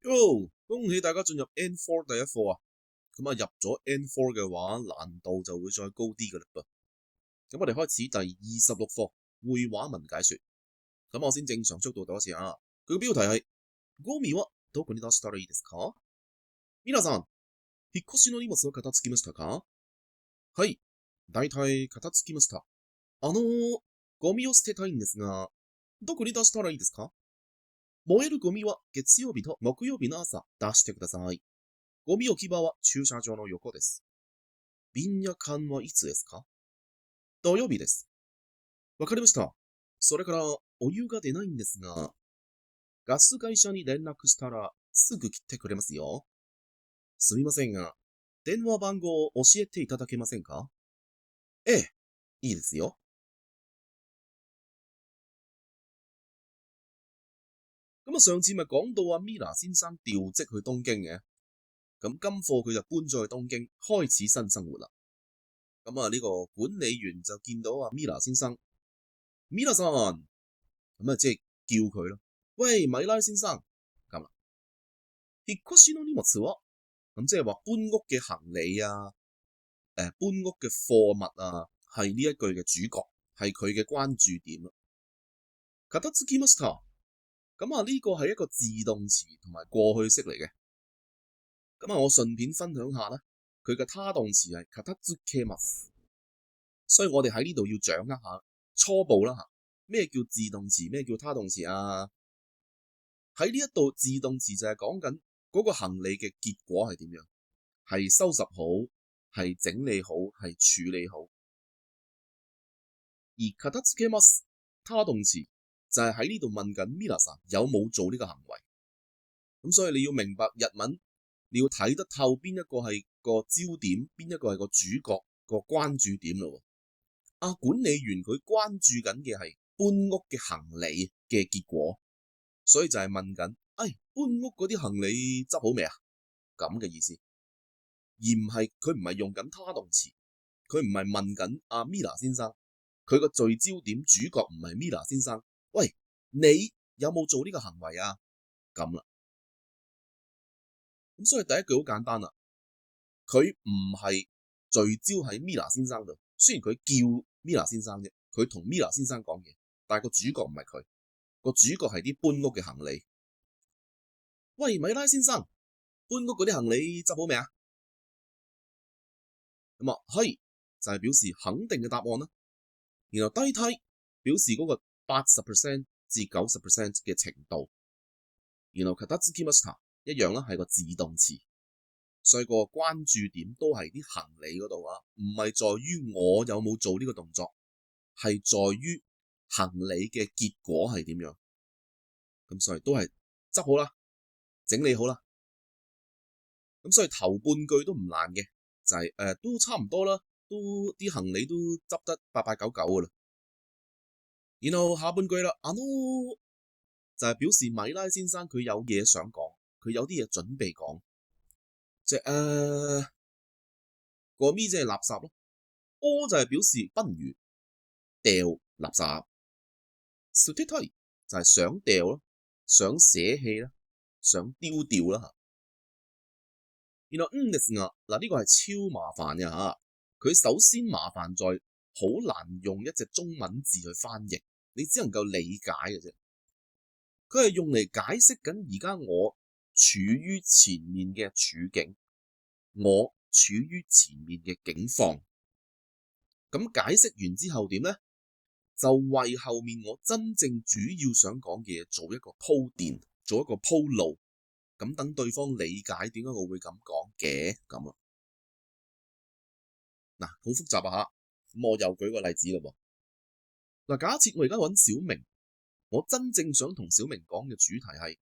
喲，恭喜大家進入 N4 第一課啊！咁啊，入咗 N4 嘅話，難度就會再高啲噶啦噃。咁我哋開始第26課會話文解說。咁我先正常速度讀一次啊。佢嘅標題係ゴミはどこに出したらいいですか？皆さん、引っ越しの荷物は片付きましたか？はい、だいたい片付きました。ゴミを捨てたいんですが、どこに出したらいいですか？燃えるゴミは月曜日と木曜日の朝出してください。ゴミ置き場は駐車場の横です。瓶や缶はいつですか？土曜日です。わかりました。それから、お湯が出ないんですが、ガス会社に連絡したらすぐ切ってくれますよ。すみませんが、電話番号を教えていただけませんか？ええ、いいですよ。咁啊，上次咪講到阿 Mila 先生調職去東京嘅，咁今課佢就搬咗去東京，開始新生活啦。咁啊，呢個管理員就見到阿 Mila 先生，Mila さん，咁啊，即係叫佢咯。喂，米拉先生，咁啦，引っ越しの荷物は，咁即係話搬屋嘅行李啊，搬屋嘅貨物啊，係呢一句嘅主角，係佢嘅關注點啦。片付きました，咁啊呢個係一個自動詞同埋過去式嚟嘅。咁啊，我順便分享下啦，佢嘅他動詞係片付けます，所以我哋喺呢度要掌握下初步啦嚇。咩叫自動詞？咩叫他動詞啊？喺呢一度自動詞就係講緊嗰個行李嘅結果係點樣，係收拾好，係整理好，係處理好。而片付けます他動詞就係喺呢度問緊 Mila さん有冇做呢個行為。咁所以你要明白日文，你要睇得透邊一個係個焦點，邊一個係個主角個關注點咯。管理員佢關注緊嘅係搬屋嘅行李嘅結果，所以就係問緊，搬屋嗰啲行李執好未啊？咁嘅意思，而唔係佢唔係用緊他動詞，佢唔係問緊阿 Mila 先生，佢個聚焦點主角唔係 Mila 先生，喂，你有冇做呢個行為啊？咁啦，咁所以第一句好簡單啦，佢唔係聚焦喺 Mila 先生度，雖然佢叫 Mila 先生啫，佢同 Mila 先生講嘢，但係個主角唔係佢，個主角係啲搬屋嘅行李。喂，米拉先生，搬屋嗰啲行李執好未啊？咁啊，係就係表示肯定嘅答案啦。然後低梯表示嗰個80%至90%嘅程度。然後片付きました一樣啦，係個自動詞，所以個關注點都係啲行李嗰度啊，唔係在於我有冇做呢個動作，係在於行李嘅結果係點樣。咁所以都係執好啦，整理好啦。咁所以頭半句都唔難嘅，就係都差唔多啦，都啲行李都執得899噶啦。然後下半句啦，就係表示米拉先生佢有嘢想講，佢有啲嘢準備講，即係個咪即係垃圾咯，屙就係表示不如掉垃圾，捨てたい就係想掉咯，想捨棄啦，想丟掉啦。然後ですが嗱，呢個係超麻煩嘅嚇，佢首先麻煩在好難用一隻中文字去翻譯，你只能夠理解嘅啫。佢係用嚟解釋緊而家我處於前面嘅處境，我處於前面嘅境況。咁解釋完之後點呢？就為後面我真正主要想講嘅嘢做一個鋪墊，做一個鋪路。咁等對方理解點解我會咁講嘅咁啊。嗱，好複雜啊嚇。咁我又舉個例子啦喎。嗱，假設我而家揾小明，我真正想同小明講嘅主題係，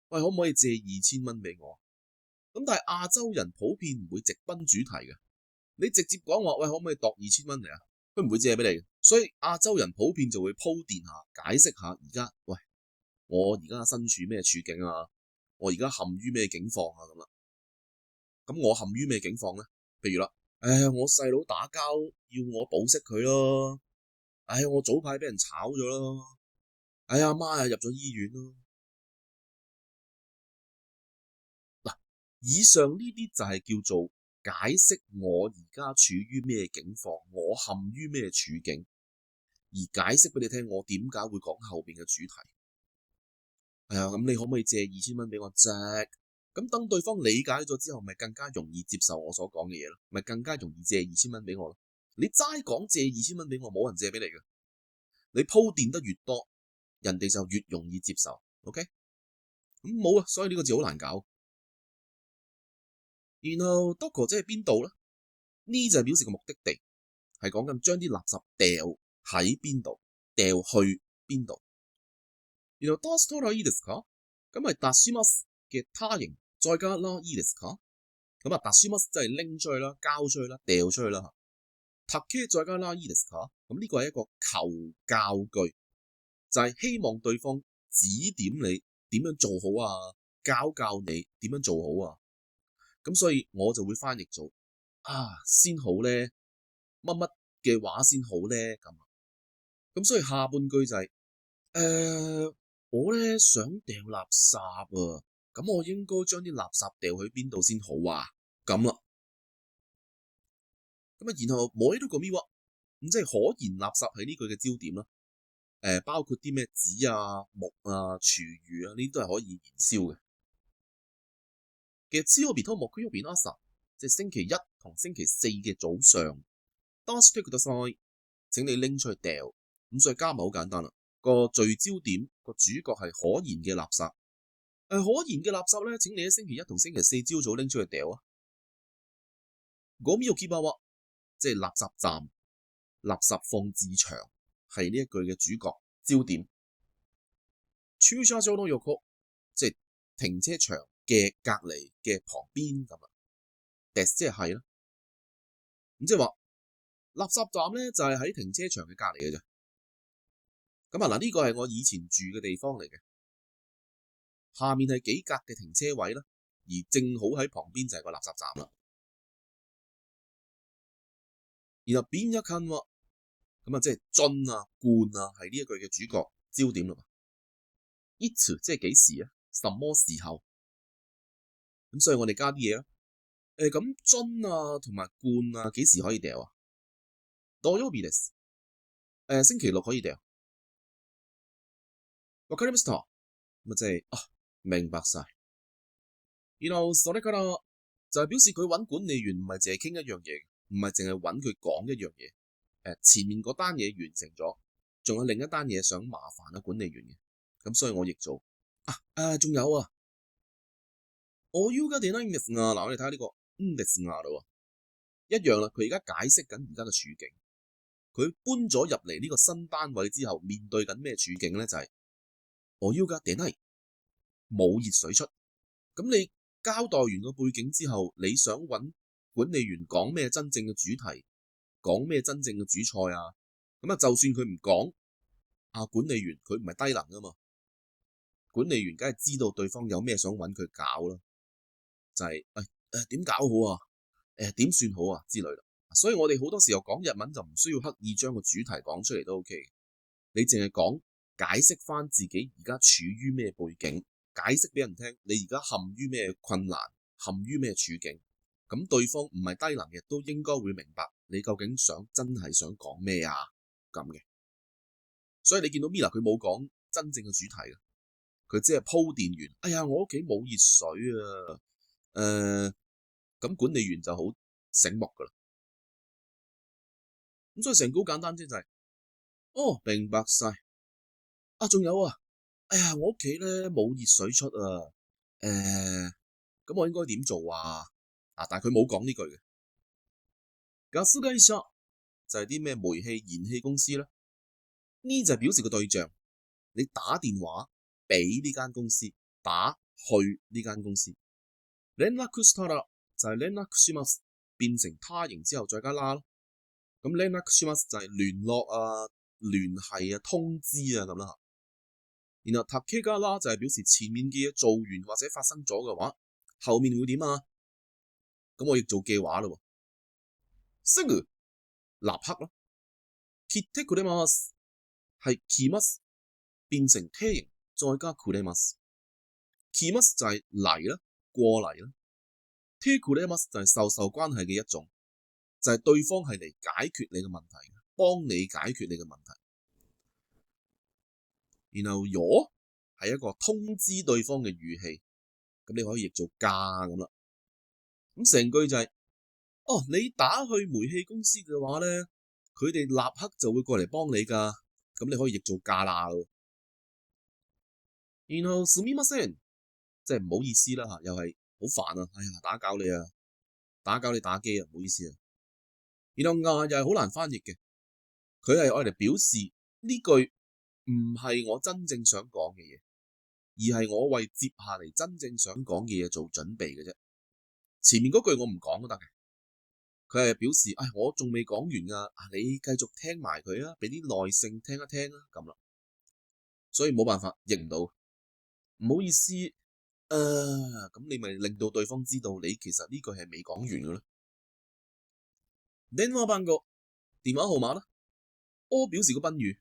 喂，可唔可以借2000蚊俾我？咁但係亞洲人普遍唔會直奔主題嘅，你直接講話，喂，可唔可以度2000蚊嚟啊？佢唔會借俾你嘅，所以亞洲人普遍就會鋪墊下，解釋下而家，喂，我而家身處咩處境啊？我而家陷於咩境況啊？咁啦，咁我陷於咩境況咧？譬如啦，我細佬打交要我保釋佢咯，我早排俾人炒咗咯，阿媽又入咗醫院咯。以上呢啲就係叫做解釋我而家處於咩境況，我陷於咩處境，而解釋俾你聽我點解會講後邊嘅主題。係啊，咁你可唔可以借2000蚊俾我啫？咁等對方理解咗之後，咪更加容易接受我所講嘅嘢咯，咪更加容易借2000蚊俾我咯。你齋講借2000蚊俾我，冇人借俾你嘅。你鋪墊得越多，人哋就越容易接受。OK？咁冇啊，所以呢個字好難搞。然後 doko 即係邊度咧？呢就係表示個目的地，係講緊將啲垃圾掉喺邊度，掉去邊度。然後 dostoraいいですか？咁係出します嘅他形，再加啦いいですか？咁啊出します即係拎出去啦，交出去啦，掉出去啦。take 再加啦いいですか？咁呢個係一個求教句，就係希望對方指點你點樣做好啊，教你點樣做好啊。咁所以我就會翻譯做先好咧，乜乜嘅話先好咧咁所以下半句就係我咧想掉垃圾啊，咁我應該將啲垃圾掉去邊度先好啊？咁啦，咁然後燃えるゴミは，咁即係可燃垃圾係呢句嘅焦點啦。包括啲咩紙啊、木啊、廚餘啊，呢啲都係可以燃燒嘅。月曜日と木曜日の朝，即係星期一同星期四嘅早上。出してください，請你拎出去掉。咁所以加埋好簡單啦。個聚焦點個主角係可燃嘅垃圾。可燃嘅垃圾咧，請你喺星期一同星期四朝早拎出去掉啊。ゴミ置き場は，即係垃圾站、垃圾放置場，係呢一句嘅主角焦點。駐車場の横，即係停車場嘅隔離嘅旁邊咁啦。des 即係啦，咁即係話垃圾站咧就係喺停車場嘅隔離嘅啫。咁嗱，呢個係我以前住嘅地方嚟嘅，下面係幾格嘅停車位啦，而正好喺旁邊就係個垃圾站啦。然後邊一近喎，咁即係樽啊、罐啊，係呢一句嘅主角焦點啦。いつ即係幾時啊？什麼時候？咁所以我哋加啲嘢啦。咁樽啊同埋罐啊幾時可以掉啊？土曜日です。星期六可以掉。わかりました。咁即係明白晒。然後それから就係表示佢揾管理員唔係淨係傾一樣嘢，唔係淨係揾佢講一樣嘢。前面嗰單嘢完成咗，仲有另一單嘢想麻煩管理員嘅。咁所以我譯做仲有啊。お湯が出ないんですが，嗱我哋睇下呢個ですが啦，一樣啦。佢而家解釋緊而家嘅處境。佢搬咗入嚟呢個新單位之後，面對緊咩處境咧？就係お湯が出ない，冇熱水出。咁你交代完個背景之後，你想揾管理員講咩真正嘅主題，講咩真正嘅主菜啊？咁就算佢唔講，管理員佢唔係低能噶嘛，管理員梗係知道對方有咩想揾佢搞啦，就係點搞好啊？點算好啊之類啦。所以我哋好多時候講日文就唔需要刻意將個主題講出嚟都 OK， 你淨係講解釋翻自己而家處於咩背景，解釋俾人聽你而家陷於咩困難，陷於咩處境，咁對方唔係低能嘅都應該會明白你究竟真係想講咩啊咁嘅。所以你見到 Mila 佢冇講真正嘅主題嘅，佢只係鋪墊完，我屋企冇熱水啊，咁管理員就好醒目噶啦。咁所以成個好簡單啫，就係明白晒。仲有我屋企咧冇熱水出啊，咁我應該點做啊？但係佢冇講呢句嘅。ガス會社就係啲咩煤氣燃氣公司咧？呢就係表示個對象，你打電話俾呢間公司，打去呢間公司。連絡したら就係連絡します，變成他形之後再加啦咯。咁連絡します就係聯絡啊、聯繫啊、通知啊咁啦。然後takeが啦就係表示前面嘅嘢做完或者發生咗嘅話，後面會點啊？咁我亦做嘅話咯。すぐ立刻咯。来てくれます係来ます變成他形再加くれます。來ます就係嚟啦，過嚟啦。手くれます就係授受關係嘅一種，就係對方係嚟解決你嘅問題，幫你解決你嘅問題。然後よ係一個通知對方嘅語氣，咁你可以譯做㗎咁啦。咁成句就係，你打去煤氣公司嘅話咧，佢哋立刻就會過嚟幫你㗎，咁你可以譯做㗎啦。然後すみません，即係唔好意思啦嚇，又係好煩啊，哎呀打攪你啊，打攪你打機啊，唔好意思啊。然後又係好難翻譯嘅，佢係愛嚟表示呢句唔係我真正想講嘅嘢，而係我為接下嚟真正想講嘅嘢做準備嘅啫。前面嗰句我唔講都得嘅，佢係表示，我仲未講完㗎，你繼續聽埋佢啊，俾啲耐性聽一聽啊，咁啦。所以冇辦法譯唔到，唔好意思，咁你咪令到對方知道你其實呢句係未講完嘅咯。電話番號，電話號碼啦，我表示個賓語，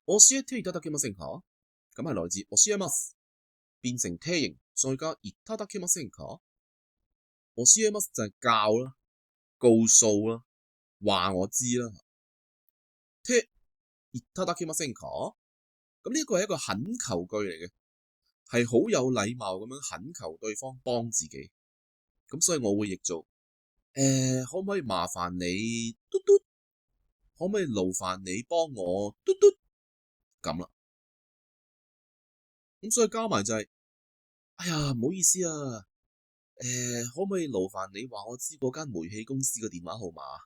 教えていただけませんか？咁係來自教えます變成梯形，再加いただけませんか？教えます就係教啦、告訴啦、話我知啦。ていただけませんか？咁呢一個係一個懇求句嚟嘅，係好有禮貌咁樣懇求對方幫自己。咁所以我會譯做，可唔可以麻煩你嘟嘟？可唔可以勞煩你幫我嘟嘟？咁啦。咁所以加埋就係，哎呀唔好意思啊，可唔可以勞煩你話我知嗰間煤氣公司嘅電話號碼？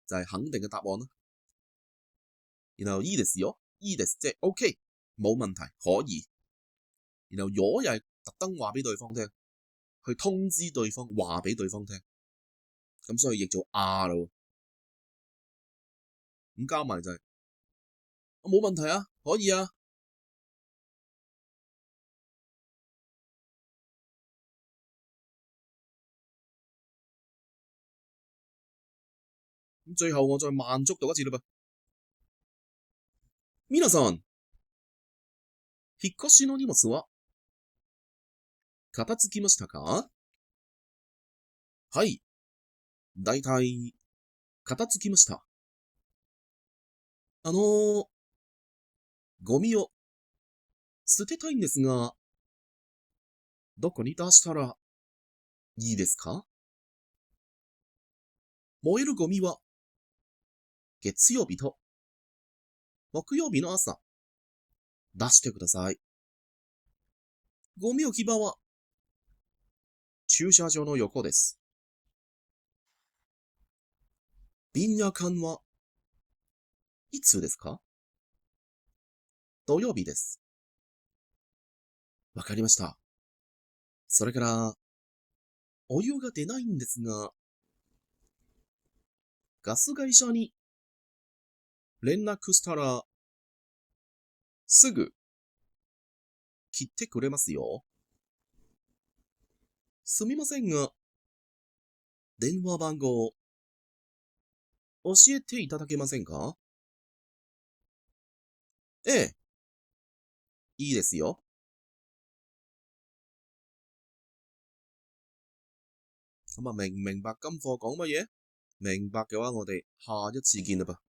就係肯定嘅答案啦。然後いいですよ，いいです即係 OK， 冇問題，可以。然後よ又係特登話俾對方聽，去通知對方，話俾對方聽。咁所以譯做咯。咁加埋就係，冇問題啊，可以啊。咁最後我再慢速讀一次啦噃。皆さん、引っ越しの荷物は片付きましたか？はい、だいたい片付きました。ゴミを捨てたいんですが、どこに出したらいいですか？燃えるゴミは月曜日と木曜日の朝出してください。ゴミ置き場は駐車場の横です。瓶や缶はいつですか？土曜日です。わかりました。それから、お湯が出ないんですが、ガス会社に連絡したら、すぐ切ってくれますよ。すみませんが、電話番号教えていただけませんか？いいですよ。咁明唔明白今課講乜嘢？明白嘅話，我哋下一次見啦噃。